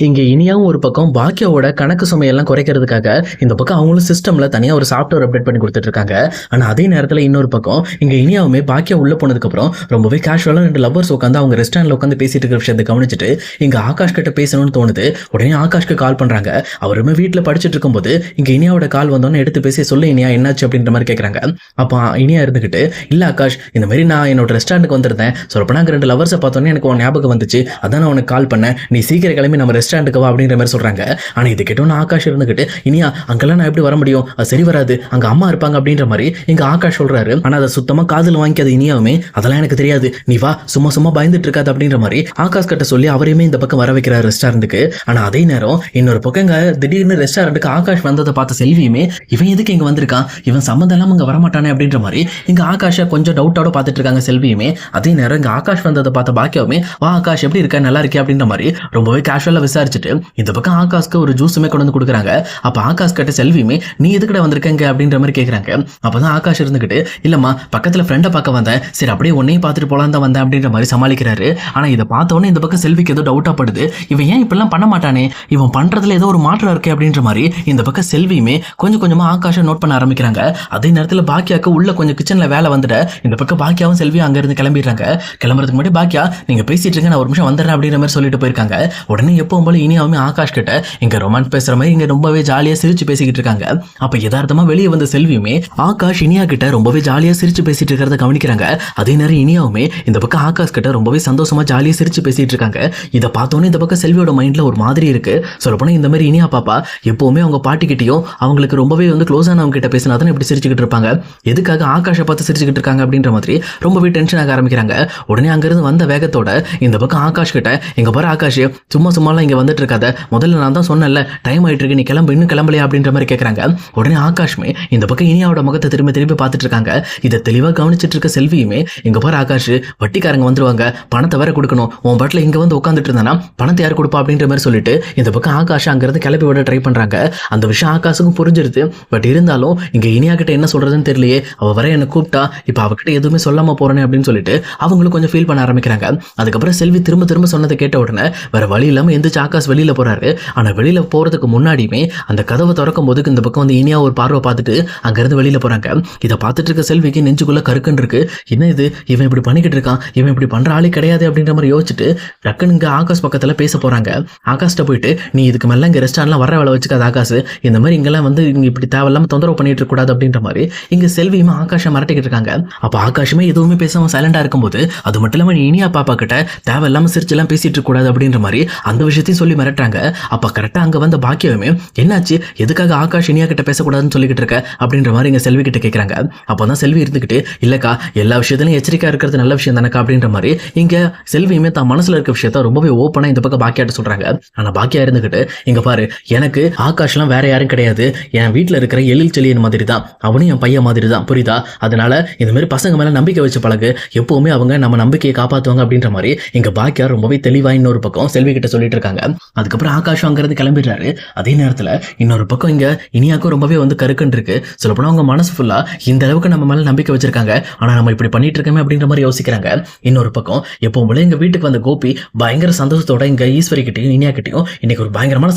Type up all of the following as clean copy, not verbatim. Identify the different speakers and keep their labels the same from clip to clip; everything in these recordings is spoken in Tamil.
Speaker 1: இங்க இனியாவும் ஒரு பக்கம் பாக்கியாவோட கணக்கு சுமையெல்லாம் குறைக்கிறதுக்காக இந்த பக்கம் அவங்களும் சிஸ்டம்ல தனியா ஒரு சாஃப்ட்வேர் அப்டேட் பண்ணி கொடுத்துட்டு இருக்காங்க. ஆனா அதே நேரத்துல இன்னொரு பக்கம் இங்க இனியாவுமே பாக்கியா உள்ள போனதுக்கு அப்புறம் ரொம்பவே கேஷுவலா 2 லவ்வர்ஸ் உட்காந்து அவங்க ரெஸ்டாரண்ட்ல உட்காந்து பேசிட்டு இருக்கிற விஷயத்தை கவனிச்சுட்டு இங்க ஆகாஷ் கிட்ட பேசணும்னு தோணுது. உடனே ஆகாஷ்க்கு கால் பண்றாங்க. அவருமே வீட்டுல படிச்சுட்டு இருக்கும்போது இங்க இனியாவோட கால் வந்தோன்னு எடுத்து பேசி சொல்லு இனியா என்னாச்சு அப்படின்ற மாதிரி கேட்கறாங்க. அப்ப இனியா இருந்துகிட்டு இல்ல ஆகாஷ் இந்த மாதிரி நான் என்னோட ரெஸ்டாரண்ட்டுக்கு வந்திருந்தேன். சொல்லப்போனா அங்க 2 லவ்வர்ஸை பார்த்தோன்னே எனக்கு உன் ஞாபகம் வந்துச்சு. அதான் நான் உனக்கு கால் பண்ணேன். நீ சீக்கிரம் கிளம்பி நம்ம ரெஸ்டாரண்ட்டுக்கு வா அப்படின்ற மாதிரி சொல்றாங்க. ஆனா இது கேட்டோன்னு ஆகாஷ் இருந்துகிட்டு இனியா அங்கெல்லாம் நான் எப்படி வர முடியும், அது சரி வராது, அங்க அம்மா இருப்பாங்க அப்படின்ற மாதிரி இங்க ஆகாஷ் சொல்றாரு. ஆனா அதை சுத்தமா காதுல வாங்கிக்காது இனியாவுமே. அதெல்லாம் எனக்கு தெரியாது, நீ வா, சும்மா சும்மா பயந்துட்டு இருக்காது அப்படின்ற மாதிரி ஆகாஷ் கிட்ட சொல்லி அவரையுமே இந்த பக்கம் வர வைக்கிறார் ரெஸ்டாரண்ட்டுக்கு. ஆனா அதே நேரம் இன்னொரு பக்கம் திடீர்னு ரெஸ்டாரண்ட்டுக்கு ஆகாஷ் வந்ததை பார்த்த செல்வியுமே இவன் எதுக்கு இங்க வந்திருக்கான், இவன் சம்மந்தம் இல்லாம இங்க வரமாட்டானே அப்படின்ற மாதிரி இங்க ஆகாஷ கொஞ்சம் டவுட்டோட பார்த்துட்டு இருக்காங்க செல்வியுமே. அதே நேரம் இங்க ஆகாஷ் வந்ததை பார்த்த பாக்கியாவுமே வா ஆகாஷ் எப்படி இருக்க, நல்லா இருக்கே அப்படின்ற மாதிரி ரொம்பவே கேஷுவலா விசாரிச்சுட்டு இந்த பக்கம் ஆகாஷ்க்கு ஒரு ஜூஸுமே கொண்டு வந்து கொடுக்குறாங்க. அப்ப ஆகாஷ் கிட்ட செல்வியுமே நீ எதுக்கிட்ட வந்திருக்கங்க அப்படின்ற மாதிரி கேட்கறாங்க. அப்பதான் ஆகாஷ் இருந்துகிட்டு இல்லம்மா பக்கத்துல ஃப்ரெண்டை பார்க்க வந்தேன், சரி அப்படியே உன்னையும் பார்த்துட்டு போலாம் தான் வந்தேன் அப்படின்ற மாதிரி சமாளிக்கிறாரு. ஆனா இதை பார்த்தோன்னே இந்த பக்கம் செல்விக்கு ஏதோ டவுட்டா படுது. இவன் ஏன் இப்பெல்லாம் பண்ண மாட்டானே, இவன் பண்றதுல ஏதோ ஒரு மாற்றம் இருக்கு அப்படின்ற மாதிரி இந்த பக்கம் செல்வியுமே கொஞ்சம் கொஞ்சமா ஆகாஷை நோட் பண்ண ஆரம்பிக்கிறாங்க. அதே நேரத்துல பாக்கியாக்கு உள்ள கொஞ்சம் கிச்சன்ல வேலை வந்துட்டு இந்த பக்கம் பாக்கியாவும் செல்வியும் அங்க இருந்து கிளம்பிடுறாங்க. கிளம்புறதுக்கு முன்னாடி பாக்கியா நீங்க பேசிட்டு இருக்க, நான் ஒரு நிமிஷம் வந்துடுறேன் அப்படின்ற மாதிரி சொல்லிட்டு போயிருக்காங்க. உடனே எப்பவும் போல இனியாவுமே ஆகாஷ் கிட்ட இங்க ரொமான்ஸ் பேசுற மாதிரி இங்க ரொம்பவே ஜாலியா சிரிச்சு பேசிக்கிட்டு இருக்காங்க. அப்ப யதார்த்தமா வெளியே வந்த செல்வியுமே ஆகாஷ் இனியா கிட்ட ரொம்பவே ஜாலியா சிரிச்சு பேசிட்டு இருக்கிறத கவனிக்கிறாங்க. அதே நேரம் இனியாவுமே இந்த பக்கம் ஆகாஷ் கிட்ட ரொம்பவே சந்தோஷமா ஜாலியா சிரிச்சு பேசிட்டு இருக்காங்க. இதை பார்த்தோன்னே இந்த பக்கம் செல்வியோட மைண்ட்ல ஒரு மாதிரி இருக்கு. சொல்லப்போனா இந்த மாதிரி இனியா பாப்பா எப்பவுமே அவங்க பாட்டிக்கிட்டையும் அவங்களுக்கு ரொம்பவே க்ளோஸ் ஆனவங்க கிட்ட பேசினா தான் இப்படி சிரிச்சுக்கிட்டு இருப்பாங்க, எதுக்காக ஆகாஷை பார்த்து சிரிச்சுக்கிட்டு இருக்காங்க அப்படின்ற மாதிரி ரொம்பவே டென்ஷன் ஆக ஆரம்பிக்கிறாங்க. உடனே அங்கிருந்து வந்த வேகத்தோட இந்த பக்கம் ஆகாஷ் கிட்ட இங்க பாரு ஆகாஷ் சும்மா சும்மாலாம் இங்க வந்துட்டு இருக்காத, முதல்ல நான் தான் சொன்னேன்ல டைம் ஆயிட்டு இருக்கு, நீ கிளம்பு, இன்னும் கிளம்பலையா அப்படின்ற மாதிரி கேட்கறாங்க. உடனே ஆகாஷ்மே இந்த பக்கம் இனியாவோட முகத்தை திரும்பி திரும்பி பார்த்துட்டு இருக்காங்க. இதை தெளிவா கவனிச்சிட்டு இருக்க செல்வியுமே இங்க பாரு ஆகாஷ் வட்டிக்காரங்க வந்துருவாங்க, பணத்தை வேற கொடுக்கணும், உன் பாட்டில் இங்க வந்து உட்காந்துட்டு இருந்தானா பணத்தை யார் கொடுப்பா அப்படின்ற மாதிரி சொல்லிட்டு இந்த பக்கம் ஆகாஷ் அங்கிருந்து கிளப்பி விட ட்ரை பண்றாங்க. அந்த விஷயம் ஆகாஷுக்கும் புரிஞ்சிருது. பட் இருந்தாலும் இங்க இனியா கிட்ட என்ன சொல்றதுன்னு தெரியலையே, அவ வர என்ன கூப்பிட்டா இப்ப அவகிட்ட எதுவுமே சொல்லாம போறேன் அப்படின்னு சொல்லிட்டு அவங்களும் கொஞ்சம் ஃபீல் பண்ண ஆரம்பிக்கிறாங்க. அதுக்கப்புறம் செல்வி திரும்ப திரும்ப சொன்னதை கேட்ட உடனே வேற வழி இல்லாம எந்திரிச்சு ஆகாஷ் வெளியில போறாரு. ஆனா வெளியில போறதுக்கு முன்னாடியுமே அந்த கதவை திறக்கும் போது இந்த பக்கம் வந்து இனியா ஒரு பார்வை பார்த்துட்டு அங்கிருந்து வெளியில போறாங்க. இதை பார்த்துட்டு இருக்க செல்விக்கு நெஞ்சுக்குள்ள கருக்குன்னு இருக்கு. என்ன இது, இவன் இப்படி பண்ணிக்கிட்டு இருக்கான், இவன் இப்படி பண்ற ஆளே கிடையாது அப்படின்ற மாதிரி யோசிச்சுட்டு டக்குன்னு இங்க ஆகாஷ் பக்கத்துல பேச போறாங்க. ஆகாஷ்ட போயிட்டு நீ இதுக்கு மேல இங்க ரெஸ்டாரண்ட்லாம் வர வேலை வச்சுக்காது ஆகாஷ், இந்த மாதிரி இங்கெல்லாம் வந்து இங்க இப்படி தேவையில்லாம தொந்தரவு பண்ணிட்டு இருக்க கூடாது அப்படின்ற மாதிரி இங்க செல்வியுமே ஆகாஷை மிரட்டிக்கிட்டு இருக்காங்க. அப்ப ஆகாஷுமே எதுவுமே பேசாம சைலண்டா இருக்கும்போது அது மட்டும் இல்லாம இனியா பாப்பா கிட்ட தேவையில்லாம சிரிச்சு எல்லாம் பேசிட்டு இருக்க கூடாது அப்படின்ற மாதிரி அந்த விஷயத்தையும் சொல்லி மிரட்டுறாங்க. அப்ப கரெக்டா அங்க வந்த பாக்கியமே என்னாச்சு, எதுக்காக ஆகாஷ் இனியா கிட்ட பேசக்கூடாதுன்னு சொல்லிக்கிட்டு இருக்க அப்படின்ற மாதிரி இங்க செல்வி கிட்ட கேட்கறாங்க. அப்பதான் செல்வி இருந்துகிட்டு இல்லக்கா எல்லா விஷயத்திலும் எச்சரிக்கையா இருக்கிறது நல்ல விஷயம் தானக்கா அப்படின்ற மாதிரி இங்க செல்வியுமே தான் மனசுல இருக்க விஷயத்த ரொம்பவே ஓப்பனா இந்த பக்கம் பாக்கியாட்ட சொல்றாங்க. ஆனா பாக்கியா இருந்துகிட்டு இங்க பாரு எனக்கு ஆகாஷ்லாம் வேற யாரும் கிடையாது, என் வீட்டுல இருக்கிற எழில் செழியன் மாதிரி தான், அவனும் என் பையன் மாதிரி தான், புரியுதா, அதனால இந்த மாதிரி பசங்க மேல நம்பிக்கை வச்சு பழகு, எப்பவுமே அவங்க நம்ம நம்பிக்கையை காப்பாத்துவாங்க அப்படின்ற மாதிரி இங்க பாக்கியா ரொம்பவே தெளிவா இன்னொரு பக்கம் செல்வி கிட்ட சொல்லிட்டு இருக்காங்க. அதுக்கப்புறம் ஆகாஷம் அங்கிருந்து கிளம்பிடுறாரு. அதே நேரத்துல இன்னொரு பக்கம் இங்க இனியாக்கும் ரொம்பவே கருக்குன்னு இருக்கு. சொல்லப்போனா அவங்க மனசு ஃபுல்லா இந்த அளவுக்கு நம்ம மேல நம்பிக்கை வச்சிருக்காங்க, ஆனா நம்ம இப்படி பண்ணிட்டு இருக்கோமே அப்படின்ற மாதிரி யோசிக்கிறாங்க. இன்னொரு பக்கம் எப்பவும் எங்க வீட்டுக்கு வந்த கோபி பயங்கர சந்தோஷத்தோட இங்க ஈஸ்வரி கிட்டையும் இனியா கிட்டையும் இன்னைக்கு ஒரு பயங்கரமான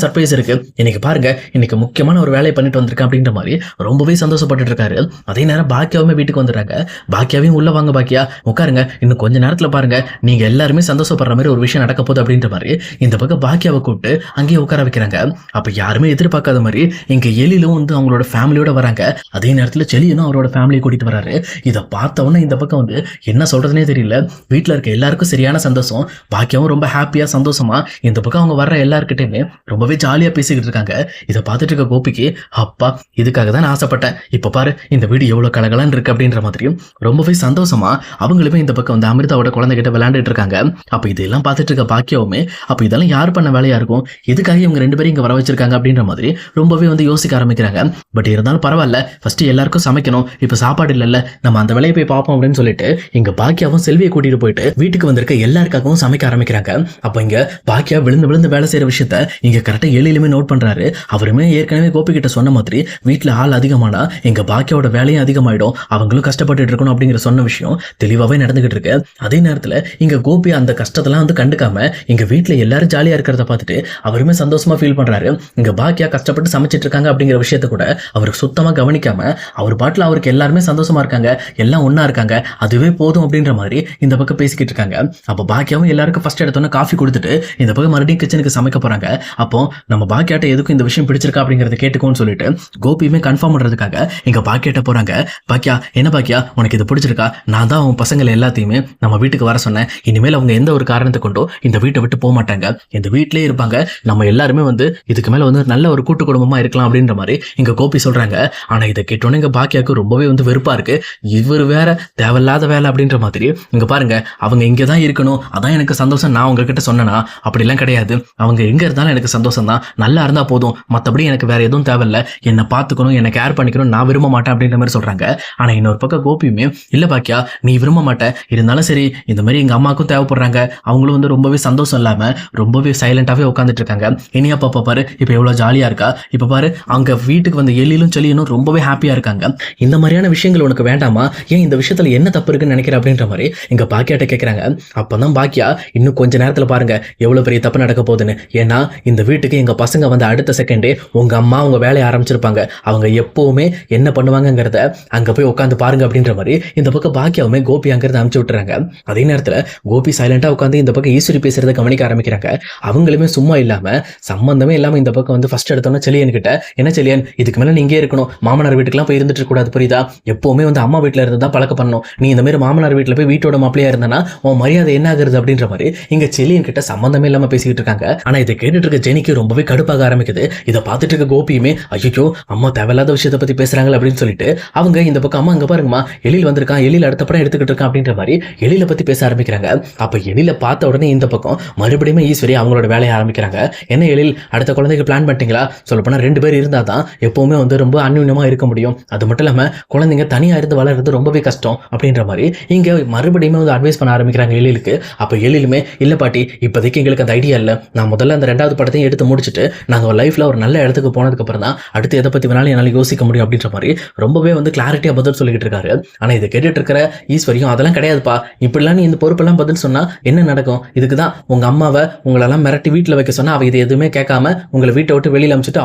Speaker 1: சர்ப்ரைஸ் இருக்கு, இன்னைக்கு பாருங்க இன்னைக்கு முக்கியமான ஒரு வேலையை பண்ணிட்டு வந்திருக்கேன் அப்படின்ற மாதிரி ரொம்பவே சந்தோஷப்பட்டு இருக்காரு. அதே நேரம் பாக்கியாவுமே வீட்டுக்கு வந்துடுறாங்க. பாக்கியாவையும் உள்ள வாங்க பாக்கியா உட்காருங்க, இன்னும் கொஞ்ச நேரத்துல பாருங்க நீங்க எல்லாருமே சந்தோஷப்படுற மாதிரி ஒரு விஷயம் நடக்க போகுது அப்படின்ற மாதிரி இந்த பக்கம் பாக்கியாவை கூப்பிட்டு அங்கேயே உட்கார வைக்கிறாங்க. அப்ப யாருமே எதிர்பார்க்காத மாதிரி இங்க எழிலும் அவங்களோட ஃபேமிலியோட வராங்க. அதே நேரத்துல செலியனும் அவரோட ஃபேமிலியை கூட்டிட்டு வராரு. இதை பார்த்தவொன்னே இந்த பக்கம் என்ன சொல்றதுனே தெரியல, வீட்டுல இருக்க எல்லாருக்கும் சரியான சந்தோஷம். பாக்கியாவும் ரொம்ப ஹாப்பியா சந்தோஷமா இந்த பக்கம் அவங்க வர்ற எல்லாருக்கிட்டையுமே ரொம்பவே ஜாலியா பேசிக்கிட்டு இருக்காங்க. இதை பார்த்துட்டு இருக்க கோபிக்கு அப்பா இதுக்காக தான் நான் ஆசைப்பட்டேன், இப்ப பாரு இந்த வீடு எவ்வளவு கலகலன்னு இருக்கு அப்படின்ற மாதிரியும் ரொம்பவே சந்தோஷமா அவங்களுமே இந்த பக்கம் அமிர்தாவோட குழந்தைகிட்ட விளையாண்டுட்டு இருக்காங்க. அப்ப இதெல்லாம் பார்த்துட்டு இருக்க பாக்கியாவுமே அப்ப இதெல்லாம் யார் பண்ண வேலையா இருக்கும், எதுக்காக இவங்க 2 பேரும் இங்க வர வச்சிருக்காங்க அப்படின்ற மாதிரி ரொம்பவே யோசிக்க ஆரம்பிக்கிறாங்க. பட் இருந்தாலும் பரவாயில்ல, ஃபர்ஸ்ட் எல்லாருக்கும் சமைக்கணும், இப்ப சாப்பாடு இல்லைல்ல, நம்ம அந்த வேலையை போய் பார்ப்போம் அப்படின்னு சொல்லிட்டு இங்க பாக்கியாவும் செல்வியை கூட்டிட்டு போயிட்டு வீட்டுக்கு வந்திருக்க எல்லாருக்காகவும் சமைக்க ஆரம்பிக்கிறாங்க. அப்ப இங்க பாக்கியா விழுந்து விழுந்து வேலை செய்யற விஷயத்த இங்க கரெக்டா எழிலுமே நோட் பண்றாரு. அவருமே ஏற்கனவே கோபி கிட்ட சொன்ன மாதிரி வீட்டுல ஆள் அதிகமானா எங்க பாக்கியாவோட வேலையும் அதிகமாயிடும், அவங்களும் கஷ்டப்பட்டு இருக்கணும் அப்படிங்கிற சொன்ன விஷயம் தெளிவாவே நடந்துகிட்டு இருக்கு. அதே நேரத்துல இங்க கோபி அந்த கஷ்டத்தெல்லாம் கண்டுக்காம எங்க வீட்டுல எல்லாரும் ஜாலியா இருக்கிற இருக்கிறத பார்த்துட்டு அவருமே சந்தோஷமா ஃபீல் பண்றாரு. இங்க பாக்கியா கஷ்டப்பட்டு சமைச்சிட்டு இருக்காங்க அப்படிங்கிற விஷயத்த கூட அவருக்கு சுத்தமா கவனிக்காம அவர் பாட்டுல அவருக்கு எல்லாருமே சந்தோஷமா இருக்காங்க, எல்லாம் ஒண்ணா இருக்காங்க, அதுவே போதும் அப்படின்ற மாதிரி இந்த பக்கம் பேசிக்கிட்டு இருக்காங்க. அப்ப பாக்கியாவும் எல்லாருக்கும் ஃபர்ஸ்ட் எடுத்தோன்னே காஃபி கொடுத்துட்டு இந்த பக்கம் மறுபடியும் கிச்சனுக்கு சமைக்க போறாங்க. அப்போ நம்ம பாக்கியாட்ட எதுக்கும் இந்த விஷயம் பிடிச்சிருக்கா அப்படிங்கறத கேட்டுக்கோன்னு சொல்லிட்டு கோபியுமே கன்ஃபார்ம் பண்றதுக்காக இங்க பாக்கியாட்ட போறாங்க. பாக்கியா, என்ன பாக்கியா உனக்கு இது பிடிச்சிருக்கா? நான் தான் அவன் பசங்களை எல்லாத்தையுமே நம்ம வீட்டுக்கு வர சொன்னேன். இனிமேல் அவங்க எந்த ஒரு காரணத்தை கொண்டோ இந்த வீட்டை விட்டு போக மாட்டாங்க, இந்த வீட்டிலே இருப்பாங்க. நம்ம எல்லாருமே வந்து இதுக்கு மேல வந்து நல்ல ஒரு கூட்டு குடும்பமா இருக்கலாம் அப்படின்ற மாதிரி இங்க கோபி சொல்றாங்க. ஆனா இதை கேட்டோன்னே இங்க பாக்கியாவுக்கு ரொம்பவே வந்து வெறுப்பா இருக்கு. இவர் வேற தேவையில்லாத வேலை அப்படின்ற மாதிரி. இங்க பாருங்க, அவங்க இங்கதான் இருக்கணும், அதான் எனக்கு சந்தோஷம். நான் உங்ககிட்ட சொன்னேனா? அப்படிலாம் கிடையாது. அவங்க எங்க இருந்தாலும் எனக்கு சந்தோஷம் தான், நல்லா இருந்தா போதும், மற்றபடி எனக்கு வேற எதுவும் தேவையில்ல. என்னை பார்த்துக்கணும், என்னை கேர் பண்ணிக்கணும், நான் விரும்ப மாட்டேன் அப்படின்ற மாதிரி சொல்றாங்க. ஆனா இன்னொரு பக்கம் கோபியுமே, இல்ல பாக்கியா நீ விரும்ப மாட்டேன், இருந்தாலும் சரி இந்த மாதிரி எங்க அம்மாவுக்கும் தேவைப்படுறாங்க, அவங்களும் வந்து ரொம்பவே சந்தோஷம் இல்லாம ரொம்பவே சைலண்டாவே உட்காந்துட்டு இருக்காங்க. இனியா பாப்பா பாரு இப்ப எவ்வளவு ஜாலியா இருக்கா, இப்ப பாரு அங்க வீட்டுக்கு வந்து எலியிலும் செலியனும் ரொம்பவே ஹாப்பியா இருக்காங்க. இந்த மாதிரியான விஷயங்கள் உனக்கு வேண்டாமா? ஏன் இந்த விஷயத்துல என்ன தப்பு இருக்குன்னு நினைக்கிற அப்படின்ற மாதிரி இங்க பாக்கியாட்ட கேட்கறாங்க. அப்பதான் பாக்கியா, இன்னும் கொஞ்ச நேரத்துல பாருங்க எவ்வளவு பெரிய தப்பு நடக்க போகுதுன்னு. ஏன்னா இந்த வீட்டுக்கு எங்க பசங்க வந்து அடுத்த செகண்டே உங்க அம்மா உங்க வேலையை ஆரம்பிச்சிருப்பாங்க. அவங்க எப்பவுமே என்ன பண்ணுவாங்கங்கிறத அங்க போய் உட்காந்து பாருங்க அப்படின்ற மாதிரி இந்த பக்கம் பாக்கியாவுமே கோபி அங்கிருந்து அனுப்பிச்சு விட்டுறாங்க. அதே நேரத்துல கோபி சைலண்டா உட்காந்து இந்த பக்கம் ஈஸ்வரி பேசுறதை கவனிக்க ஆரம்பிக்கிறாங்க. அவங்களுமே சும்மா இல்லாம சம்பந்தமே இல்லாம இந்த பக்கம் வந்து ஃபர்ஸ்ட் எடுத்தோன்னா செலியன் கிட்ட, என்ன செலியன் இதுக்கு மேல நீங்க இருக்கணும், மாமனார் வீட்டுக்குலாம் போய் இருந்துட்டு இருக்க கூடாது, புரியுதா? எப்பவுமே வந்து அம்மா வீட்டுல இருந்து தான் பழக்க பண்ணணும். நீ இந்த மாதிரி மாமனார் வீட்டுல போய் வீட்டோட மாப்பிளையா இருந்தானா உன் மரியாதை என்ன ஆகுறது அப்படின்ற மாதிரி இங்க செலியன் கிட்ட சம்பந்தமே இல்லாம பேசிக்கிட்டு இருக்காங்க. ஆனா இதை கேட்டுட்டு இருக்க ஜெனிக்கு ரொம்பவே கடுப்பாக ஆரம்பிக்குது. இதை பார்த்துட்டு இருக்க கோபியுமே, ஐயோ அம்மா தேவையில்லாத விஷயத்தை பத்தி பேசுறாங்க அப்படின்னு சொல்லிட்டு அவங்க இந்த பக்கம், அம்மா அங்க பாருங்கம்மா எழில் வந்திருக்கான், எழில் அடுத்த படம் எடுத்துக்கிட்டு இருக்கான் அப்படின்ற மாதிரி எழில பத்தி பேச ஆரம்பிக்கிறாங்க. அப்ப எழில பார்த்த உடனே இந்த பக்கம் மறுபடியும் ஈஸ்வரி அவங்களோட வேலையை ஆரம்பிக்கிறாங்க. என்ன எழில், அடுத்த குழந்தைக்கு பிளான் பண்ணிட்டீங்களா? சொல்லப்போனா 2 பேர் இருந்தா தான் எப்பவுமே வந்து ரொம்ப அந்யூன்யமா இருக்க முடியும். அது மட்டும் இல்லாம குழந்தைங்க தனியா இருந்து வளர்றது ரொம்பவே கஷ்டம் அப்படின்ற மாதிரி இங்க மறுபடியும் வந்து அட்வைஸ் பண்ண ஆரம்பிக்கிறாங்க எழிலுக்கு. அப்ப எழிலுமே, இல்ல பாட்டி இப்போதைக்கு எங்களுக்கு அந்த ஐடியா இல்லை, நான் முதல்ல அந்த 2வது படத்தையும் எடுத்து முடிச்சுட்டு நாங்கள் லைஃப்ல ஒரு நல்ல இடத்துக்கு போனதுக்கு அப்புறம் தான் அடுத்து எதை பத்தி வேணாலும் என்னால் யோசிக்க முடியும் அப்படின்ற மாதிரி ரொம்பவே வந்து கிளாரிட்டியா பதில் சொல்லிக்கிட்டு இருக்காரு. ஆனா இதை கேட்டுட்டு இருக்கிற ஈஸ்வரியும், அதெல்லாம் கிடையாதுப்பா, இப்படிலாம் நீ இந்த பொறுப்பெல்லாம் பதில் சொன்னா என்ன நடக்கும்? இதுக்கு தான் உங்க அம்மாவை உங்களெல்லாம் மிரட்டி வீட்டில் வைக்க சொன்னா அவ இது எதுவுமே கேட்காம உங்களை வீட்டை விட்டு வெளியில அமிச்சிட்டு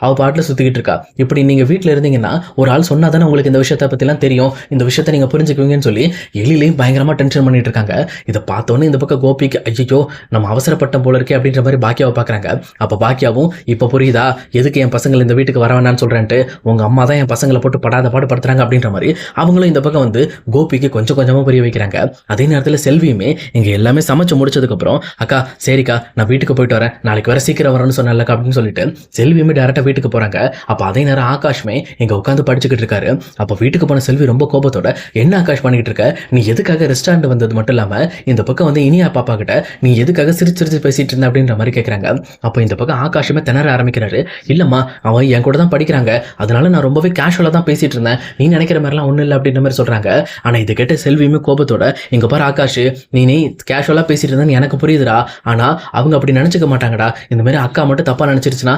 Speaker 1: அவ பாட்டில் சுத்திக்கிட்டு இருக்கா. இப்படி நீங்க வீட்டில் இருந்தீங்கன்னா ஒரு ஆள் சொன்னா தானே உங்களுக்கு இந்த விஷயத்தை பத்திலாம் தெரியும், இந்த விஷயத்தை நீங்க புரிஞ்சுக்குவீங்கன்னு சொல்லி எழிலையும் பயங்கரமா டென்ஷன் பண்ணிட்டு இருக்காங்க. இதை பார்த்தோன்னே இந்த பக்கம் கோபிக்கு, ஐயோ நம்ம அவசரப்பட்ட போல இருக்கே அப்படின்ற மாதிரி பாக்கியாவை பார்க்குறாங்க. அப்போ பாக்கியாவும், இப்போ புரியுதா எதுக்கு என் பசங்களை இந்த வீட்டுக்கு வர வேணான்னு சொல்கிறேன்ட்டு, உங்கள் அம்மா தான் என் பசங்களை போட்டு படாத பாடுபடுத்துறாங்க அப்படின்ற மாதிரி அவங்களும் இந்த பக்கம் வந்து கோபிக்கு கொஞ்சம் கொஞ்சமாக புரிய வைக்கிறாங்க. அதே நேரத்தில் செல்வியுமே இங்கே எல்லாமே சமைச்சு முடிச்சதுக்கப்புறம், அக்கா சரிக்கா நான் வீட்டுக்கு போயிட்டு வரேன், நாளைக்கு வர சீக்கிரம் வரேன்னு சொன்னேன்லக்கா அப்படின்னு சொல்லிட்டு செல்வியுமே டேரெக்டாக வீட்டுக்கு போகிறாங்க. அப்போ அதே நேரம் ஆகாஷ்மே இங்கே உட்காந்து படிச்சுக்கிட்டு இருக்காரு. அப்போ வீட்டுக்கு போன செல்வி ரொம்ப கோபத்தோட, என்ன ஆகாஷ் பண்ணிக்கிட்டு இருக்க, நீ எதுக்காக ரெஸ்டாரண்ட் வந்தது மட்டும் இல்லாமல் இந்த பக்கம் வந்து இனியா பாப்பா கிட்ட நீ எதுக்காக சிரிச்சு பேசிட்டு இருந்த அப்படின்ற மாதிரி கேட்குறாங்க. அப்போ இந்த பக்கம் ஆகாஷமே திணற ஆரம்பிக்கிறாரு. இல்லம்மா அவன் என் கூட தான் படிக்கிறாங்க, அதனால நான் ரொம்பவே கேஷுவலாக தான் பேசிட்டு இருந்தேன், நீ நினைக்கிற மாதிரிலாம் ஒன்றும் இல்லை அப்படின்ற மாதிரி சொல்றாங்க. ஆனால் இதை கேட்ட செல்வியுமே கோபத்தோட, இங்க பாரு ஆகாஷ், நீ கேஷுவலாக பேசிட்டு இருந்தேன்னு எனக்கு புரியுதுடா, ஆனால் அவங்க அப்படி நினைச்சுக்க மாட்டாங்கடா, இந்த மாதிரி அக்கா மட்டும் தப்பா நினைச்சிருச்சுன்னா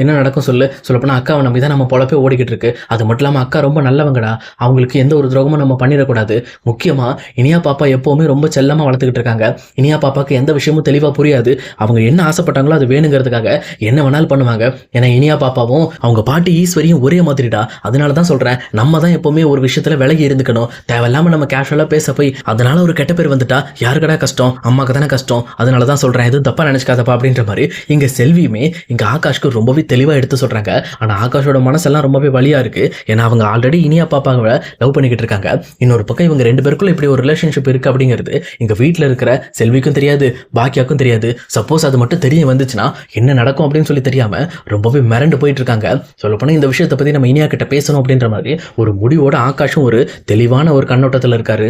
Speaker 1: என்ன நடக்கும் சொல்லு? சொல்லப்போனா அக்காவை நம்பி தான் நம்ம பொழப்பே ஓடிக்கிட்டு இருக்கு. அது மட்டும் இல்லாமல் அக்கா ரொம்ப நல்லவங்கடா, அவங்களுக்கு எந்த ஒரு துரோகமும் நம்ம பண்ணிடக்கூடாது. முக்கியமா இனியா பாப்பா எப்பவுமே ரொம்ப செல்லமா வளர்த்துக்கிட்டு இருக்காங்க. இனியா பாப்பாக்கு எந்த விஷயமும் தெளிவா புரியாது, அவங்க என்ன ஆசைப்பட்டாங்களோ அது வேணுங்கிறதுக்காக என்ன வேணாலும் பண்ணுவாங்க. ஏன்னா இனியா பாப்பாவும் அவங்க பாட்டி ஈஸ்வரியும் ஒரே மாதிரிடா, அதனால தான் சொல்றேன் நம்ம தான் எப்பவுமே ஒரு விஷயத்துல விலகி இருந்துக்கணும். தேவையில்லாம நம்ம கேஷுவலா பேச போய் அதனால ஒரு கெட்ட பேர் வந்துட்டா யாருக்கடா கஷ்டம்? அம்மாக்கு தானே கஷ்டம். அதனால தான் சொல்றேன், எதுவும் தப்பா நினைச்சுக்காதப்பா அப்படின்ற மாதிரி இங்க செல்வியுமே இங்க ஆகாஷ்க்கு ரொம்பவே தெளிவா எடுத்து சொல்றாங்க. ஆனா ஆகாஷோட மனசெல்லாம் ரொம்பவே வலியா இருக்கு. ஏன்னா அவங்க ஆல்ரெடி இனியா பாப்பாவை லவ் பண்ணிக்கிட்டு இருக்காங்க. இன்னொரு பக்கம் இவங்க 2 பேருக்குள்ள இப்படி ஒரு ரிலேஷன்ஷிப் இருக்கு அப்படிங்கிறது இங்க வீட்டில் இருக்கிற செல்விக்கும் தெரியாது, பாக்கியாக்கும் தெரியாது. சப்போஸ் அது மட்டும் தெரிய வந்துச்சுன்னா என்ன நடக்கும் அப்படின்னு சொல்லி தெரியாம ரொம்பவே மிரண்டு போயிட்டு இருக்காங்க. சொல்லப்போனா இந்த விஷயத்தை பத்தி நம்ம இனியா கிட்ட பேசணும் அப்படின்ற மாதிரி ஒரு முடிவோட ஆகாஷும் ஒரு தெளிவான ஒரு கண்ணோட்டத்தில் இருக்காரு.